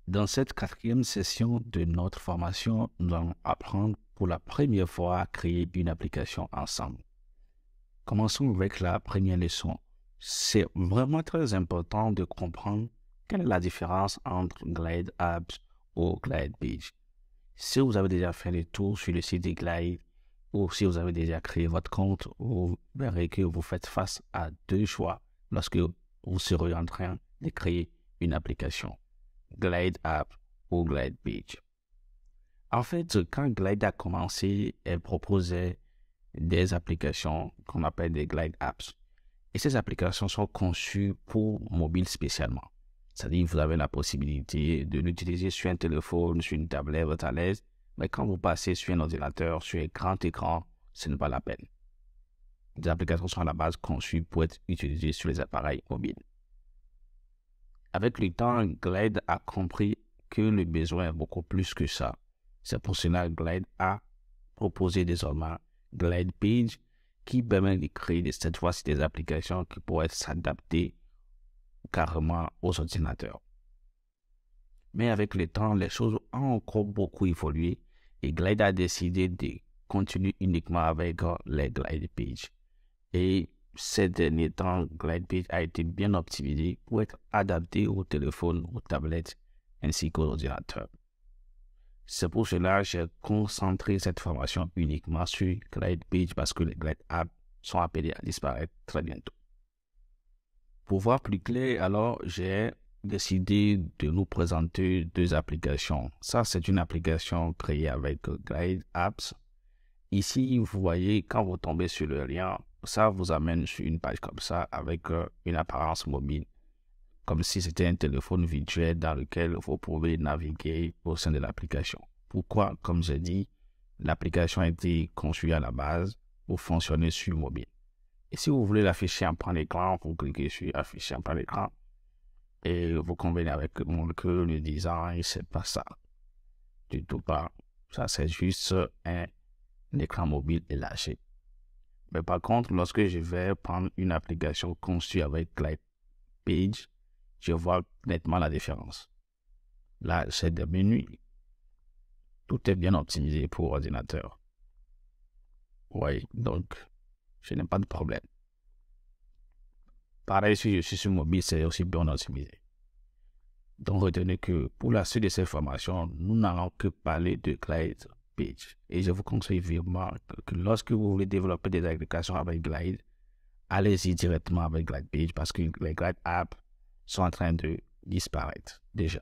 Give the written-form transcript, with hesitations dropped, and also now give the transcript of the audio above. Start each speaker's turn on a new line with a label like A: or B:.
A: Dans cette quatrième session de notre formation, nous allons apprendre pour la première fois à créer une application ensemble. Commençons avec la première leçon. C'est vraiment très important de comprendre quelle est la différence entre Glide Apps ou Glide Page. Si vous avez déjà fait le tour sur le site de Glide ou si vous avez déjà créé votre compte, vous verrez que vous faites face à deux choix lorsque vous serez en train de créer une application. Glide App ou Glide Page. En fait, quand Glide a commencé, elle proposait des applications qu'on appelle des Glide Apps. Et ces applications sont conçues pour mobile spécialement. C'est-à-dire que vous avez la possibilité de l'utiliser sur un téléphone, sur une tablette, vous êtes à l'aise. Mais quand vous passez sur un ordinateur, sur un grand écran, ce n'est pas la peine. Les applications sont à la base conçues pour être utilisées sur les appareils mobiles. Avec le temps, Glide a compris que le besoin est beaucoup plus que ça. C'est pour cela que Glide a proposé désormais Glide Page qui permet de créer cette fois-ci des applications qui pourraient s'adapter carrément aux ordinateurs. Mais avec le temps, les choses ont encore beaucoup évolué et Glide a décidé de continuer uniquement avec les Glide Page. Et ces derniers temps, Glide Page a été bien optimisé pour être adapté aux téléphones, aux tablettes ainsi qu'aux ordinateurs. C'est pour cela que j'ai concentré cette formation uniquement sur Glide Page parce que les Glide Apps sont appelés à disparaître très bientôt. Pour voir plus clair, alors j'ai décidé de nous présenter deux applications. Ça, c'est une application créée avec Glide Apps. Ici, vous voyez, quand vous tombez sur le lien, ça vous amène sur une page comme ça avec une apparence mobile, comme si c'était un téléphone virtuel dans lequel vous pouvez naviguer au sein de l'application. Pourquoi? Comme j'ai dit, l'application a été conçue à la base pour fonctionner sur mobile. Et si vous voulez l'afficher en plan d'écran, vous cliquez sur afficher en plan d'écran et vous combinez avec que le design, c'est pas ça. Du tout pas. Ça, c'est juste un écran mobile élargi. Mais par contre, lorsque je vais prendre une application conçue avec Glide Page, je vois nettement la différence. Là, c'est des menus. Tout est bien optimisé pour ordinateur. Oui, donc, je n'ai pas de problème. Pareil, si je suis sur mobile, c'est aussi bien optimisé. Donc, retenez que pour la suite de cette formation, nous n'allons que parler de Glide Page. Et je vous conseille vivement que lorsque vous voulez développer des applications avec Glide, allez-y directement avec Glide Page parce que les Glide Apps sont en train de disparaître déjà.